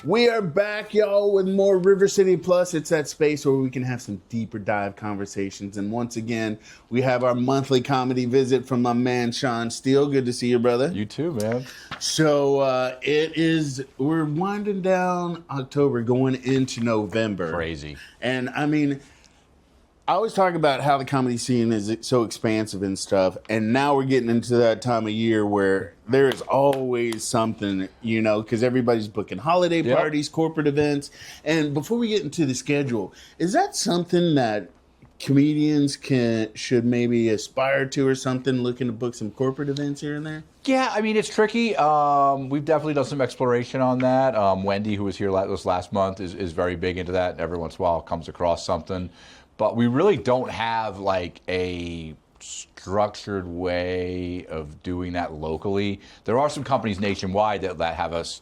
We are back, y'all, with more River City Plus. It's that space where we can have some deeper dive conversations. And once again, we have our monthly comedy visit from my man, Sean Steele. Good to see you, brother. You too, man. So we're winding down October, going into November. Crazy. And I mean, I always talk about how the comedy scene is so expansive and stuff, and now we're getting into that time of year where there is always something, you know, because everybody's booking holiday parties, corporate events. And before we get into the schedule, is that something that comedians should maybe aspire to or something, looking to book some corporate events here and there? Yeah, I mean, it's tricky. We've definitely done some exploration on that. Wendy, who was here this last month, is very big into that, and every once in a while comes across something. But we really don't have like a structured way of doing that locally. There are some companies nationwide that have us,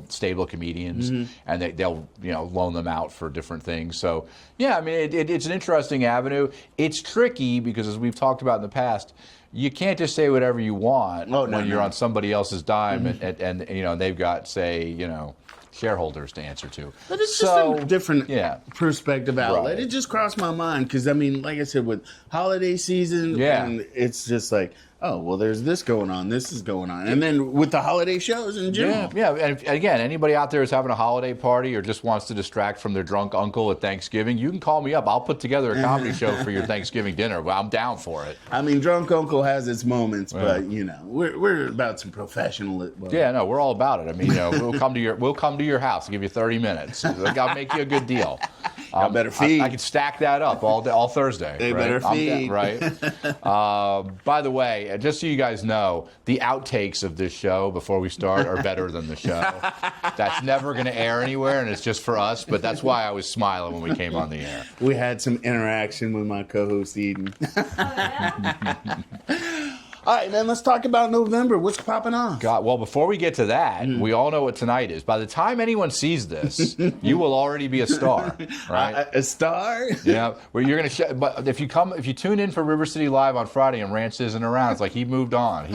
stable comedians, and they'll loan them out for different things. So yeah, I mean, it's an interesting avenue. It's tricky because, as we've talked about in the past, you can't just say whatever you want when you're on somebody else's dime, and they've got, say, shareholders to answer to. But it's just a different perspective outlet. Right. It just crossed my mind because, I mean, like I said, with holiday season, and it's just like, oh, well, there's this going on, this is going on. And then with the holiday shows in general. Yeah, and again, anybody out there who's having a holiday party or just wants to distract from their drunk uncle at Thanksgiving, you can call me up. I'll put together a comedy show for your Thanksgiving dinner. I'm down for it. I mean, drunk uncle has its moments, but, we're about some professional. We're all about it. I mean, we'll come to your house. I'll give you 30 minutes. I'll make you a good deal. I better feed. I can stack that up all Thursday. They better feed. Right. By the way, just so you guys know, the outtakes of this show before we start are better than the show. That's never going to air anywhere, and it's just for us. But that's why I was smiling when we came on the air. We had some interaction with my co-host Eden. All right, then let's talk about November. What's popping off? God, well, before we get to that, we all know what tonight is. By the time anyone sees this, you will already be a star, right? A star? Yeah. Well, you're gonna. But if you tune in for River City Live on Friday and Ranch isn't around, it's like he moved on.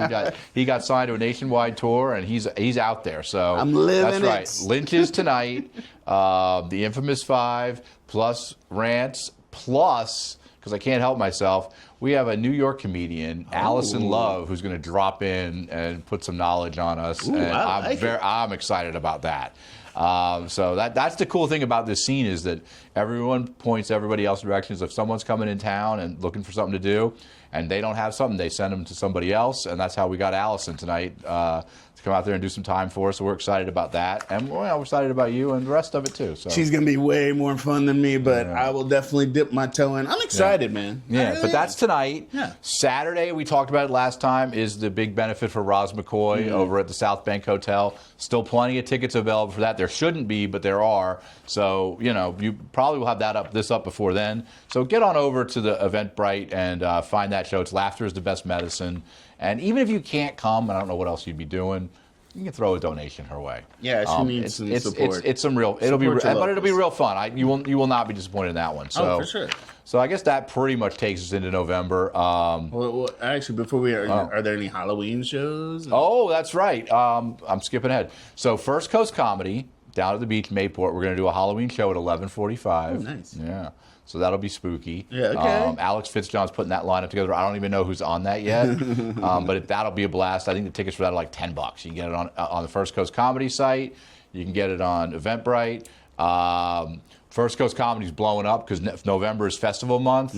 He got signed to a nationwide tour, and he's out there. So I'm living that's right. Lynch is tonight. The Infamous 5 plus Rants plus, because I can't help myself, we have a New York comedian, Allison Love, who's going to drop in and put some knowledge on us. And I'm excited about that. So that's the cool thing about this scene, is that everyone points everybody else's directions. If someone's coming in town and looking for something to do, and they don't have something, they send them to somebody else. And that's how we got Allison tonight to come out there and do some time for us. So we're excited about that. And we're excited about you and the rest of it, too. So she's going to be way more fun than me, but I will definitely dip my toe in. I'm excited, man. Yeah, really, but that's tonight. Yeah. Saturday, we talked about it last time, is the big benefit for Roz McCoy over at the South Bank Hotel. Still plenty of tickets available for that. There shouldn't be, but there are. So, you probably will have this up before then. So get on over to the Eventbrite and find that show. It's Laughter is the Best Medicine. And even if you can't come, I don't know what else you'd be doing, you can throw a donation her way. Yeah, she needs some support. It's some real. It'll be real fun. You will not be disappointed in that one. So, for sure. So I guess that pretty much takes us into November. Well, actually, before we are there any Halloween shows? Oh, that's right. I'm skipping ahead. So First Coast Comedy down at the beach, Mayport. We're going to do a Halloween show at 11:45. Oh, nice. Yeah. So that'll be spooky. Yeah, okay. Alex Fitzjohn's putting that lineup together. I don't even know who's on that yet, but that'll be a blast. I think the tickets for that are like $10. You can get it on the First Coast Comedy site. You can get it on Eventbrite. First Coast Comedy's blowing up because November is festival month.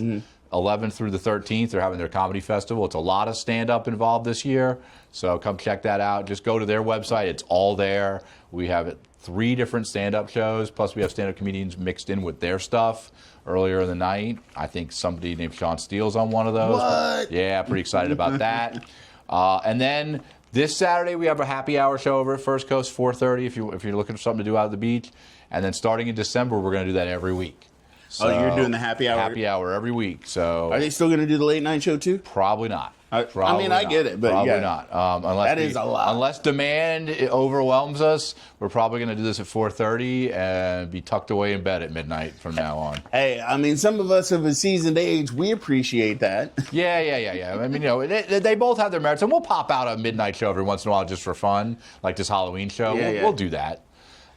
11th through the 13th, they're having their comedy festival. It's a lot of stand-up involved this year, so come check that out. Just go to their website. It's all there. We have 3 different stand-up shows, plus we have stand-up comedians mixed in with their stuff earlier in the night. I think somebody named Sean Steele's on one of those. What? Yeah, pretty excited about that. And then this Saturday, we have a happy hour show over at First Coast, 4:30, if you're looking for something to do out at the beach. And then starting in December, we're going to do that every week. So, you're doing the happy hour? Happy hour every week. So are they still going to do the late night show too? Probably not. I get it, but probably not. That is a lot. Unless demand overwhelms us, we're probably going to do this at 4:30 and be tucked away in bed at midnight from now on. Hey, I mean, some of us of a seasoned age, we appreciate that. Yeah. I mean, they both have their merits, and we'll pop out a midnight show every once in a while just for fun, like this Halloween show. We'll do that.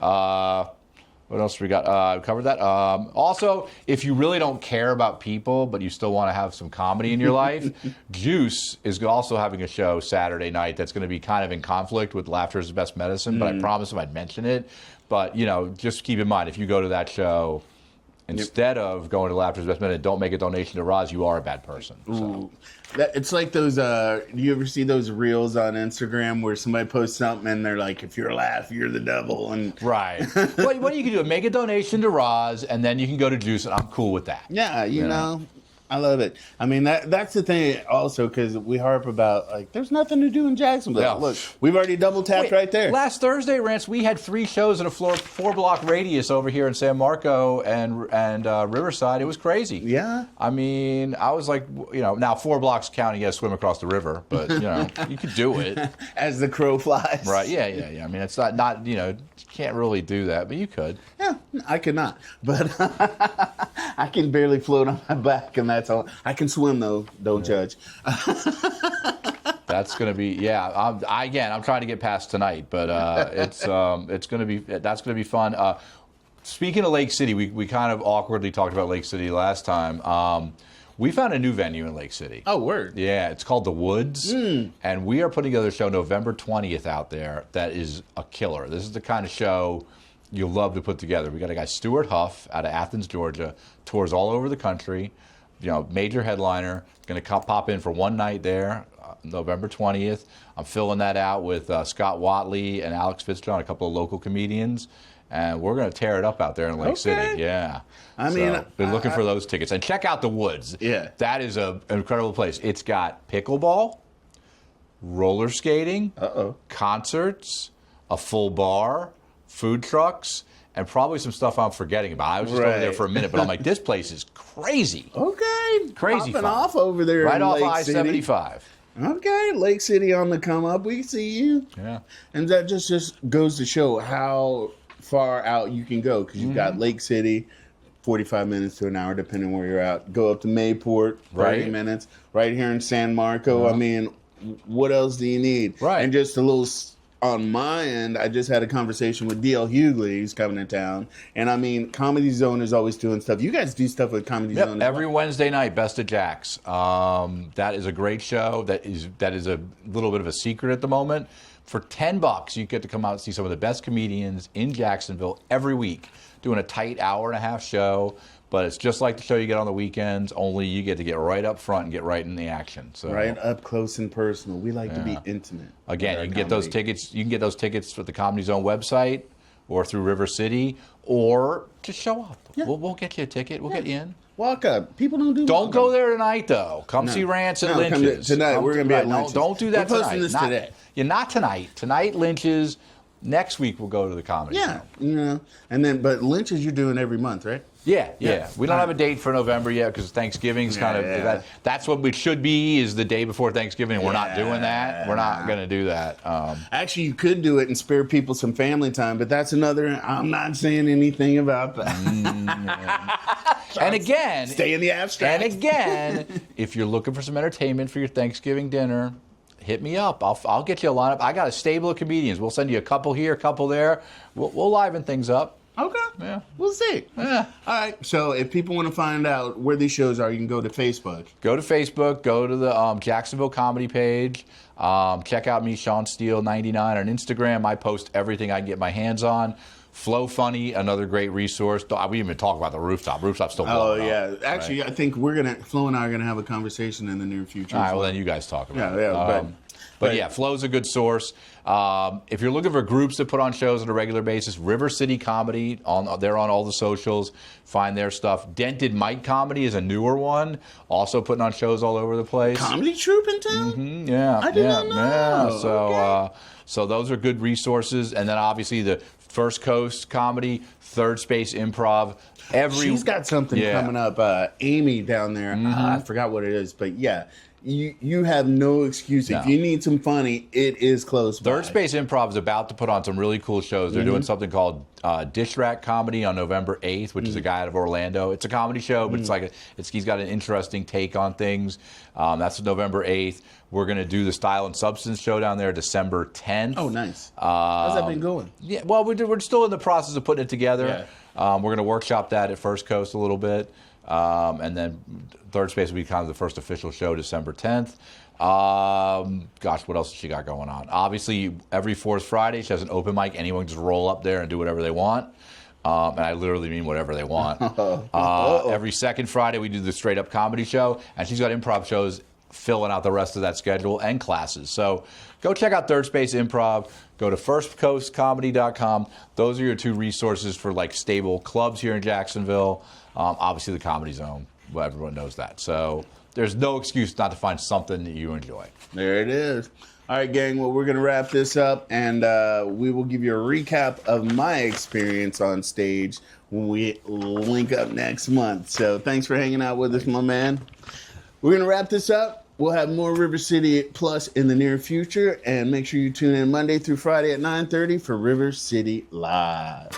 What else we got? We covered that. Also, if you really don't care about people, but you still want to have some comedy in your life, Juice is also having a show Saturday night that's going to be kind of in conflict with Laughter is the Best Medicine, but I promised him I'd mention it. But, just keep in mind, if you go to that show, instead of going to Laughter is the Best Medicine, don't make a donation to Roz, you are a bad person. So. It's like those, do you ever see those reels on Instagram where somebody posts something and they're like, if you're a laugh, you're the devil. And Right. What you can do is make a donation to Roz, and then you can go to Juice, and I'm cool with that. Yeah, you know. I love it. I mean, that's the thing also, because we harp about, like, there's nothing to do in Jacksonville. Yeah. Look, we've already double tapped right there. Last Thursday, Rance, we had 3 shows in a 4-block radius over here in San Marco and Riverside. It was crazy. Yeah. I mean, I was like, now 4 blocks counting, you got to swim across the river, but, you could do it. As the crow flies. Right, yeah. I mean, it's not you can't really do that, but you could. Yeah, I could not. But I can barely float on my back, and that's all. I can swim, though. Don't judge. That's going to be, I'm trying to get past tonight, but that's going to be fun. Speaking of Lake City, we kind of awkwardly talked about Lake City last time. We found a new venue in Lake City. Oh, word. Yeah, it's called The Woods, and we are putting together a show November 20th out there that is a killer. This is the kind of show you'll love to put together. We got a guy, Stuart Huff, out of Athens, Georgia, tours all over the country, major headliner, going to pop in for one night there, November 20th. I'm filling that out with Scott Watley and Alex Fitzgerald, a couple of local comedians. And we're going to tear it up out there in Lake City. Yeah. I mean, been looking for those tickets. And check out The Woods. Yeah. That is an incredible place. It's got pickleball, roller skating, concerts, a full bar, food trucks, and probably some stuff I'm forgetting about. I was just over there for a minute, but I'm like, this place is crazy. Okay. Crazy Popping fun. off over there Right in off Lake City. I-75. Okay, Lake City on the come up. We see you. Yeah. And that just goes to show how far out you can go, because you've got Lake City, 45 minutes to an hour, depending where you're at. Go up to Mayport, 30 minutes. Right here in San Marco. I mean, what else do you need? Right. And just a little on my end, I just had a conversation with D.L. Hughley, who's coming to town. And I mean, Comedy Zone is always doing stuff. You guys do stuff with Comedy Zone as every well. Wednesday night, Best of Jack's. That is a great show. That is a little bit of a secret at the moment. For $10, you get to come out and see some of the best comedians in Jacksonville every week, doing a tight hour-and-a-half show. But it's just like the show you get on the weekends, only you get to get right up front and get right in the action. So right up close and personal. We like to be intimate. Again, you can get those tickets. You can get those tickets for the Comedy Zone website, or through River City, or just show up. Yeah. We'll get you a ticket. We'll get you in. Walk up. People don't do. Don't go there tonight, though. Come see Rance at Lynch's. Tonight we're going to be at Lynch's. Don't do that We're tonight. posting this today. Yeah, not tonight. Tonight, Lynch's. Next week, we'll go to the Comedy Zone. And then, but Lynch's you're doing every month, right? Yeah. We don't have a date for November yet because Thanksgiving's that's what it should be, is the day before Thanksgiving. And we're not doing that. We're not going to do that. Actually, you could do it and spare people some family time, but that's another. I'm not saying anything about that. And again, stay in the abstract. And again, if you're looking for some entertainment for your Thanksgiving dinner, hit me up. I'll get you a lineup. I got a stable of comedians. We'll send you a couple here, a couple there. We'll liven things up. Okay. Yeah. We'll see. Yeah. All right. So if people want to find out where these shows are, you can go to Facebook. Go to Facebook. Go to the Jacksonville Comedy page. Check out me, Sean Steele 99 on Instagram. I post everything I can get my hands on. Flow Funny, another great resource. We didn't even talk about the rooftop. Roofop's still blowing up. Actually, right? I think Flo and I are gonna have a conversation in the near future. All right, well then you guys talk about it. Yeah, but yeah, Flow's a good source. If you're looking for groups that put on shows on a regular basis, River City Comedy, they're on all the socials. Find their stuff. Dented Mike Comedy is a newer one, also putting on shows all over the place. Comedy troupe in town? Mm-hmm, yeah. I did not know. Yeah. So, okay. So those are good resources. And then obviously the First Coast Comedy, Third Space Improv. She's got something coming up. Amy down there, I forgot what it is, but yeah. you have no excuse. No. If you need some funny, it is close by. Third Space Improv is about to put on some really cool shows. They're doing something called Dish Rack Comedy on November 8th, which is a guy out of Orlando. It's a comedy show, but he's got an interesting take on things. That's November 8th. We're going to do the Style and Substance show down there December 10th. Oh, nice. How's that been going? Yeah, well, we're still in the process of putting it together. Yeah. We're going to workshop that at First Coast a little bit. And then Third Space will be kind of the first official show December 10th. Gosh, what else has she got going on? Obviously, every fourth Friday, she has an open mic. Anyone can just roll up there and do whatever they want. And I literally mean whatever they want. Every second Friday, we do the straight up comedy show. And she's got improv shows filling out the rest of that schedule and classes. So go check out Third Space Improv. Go to firstcoastcomedy.com. Those are your two resources for like stable clubs here in Jacksonville. Obviously, the Comedy Zone. Well, everyone knows that. So there's no excuse not to find something that you enjoy. There it is. All right, gang. Well, we're going to wrap this up, and we will give you a recap of my experience on stage when we link up next month. So thanks for hanging out with us, my man. We're going to wrap this up. We'll have more River City Plus in the near future, and make sure you tune in Monday through Friday at 9:30 for River City Live.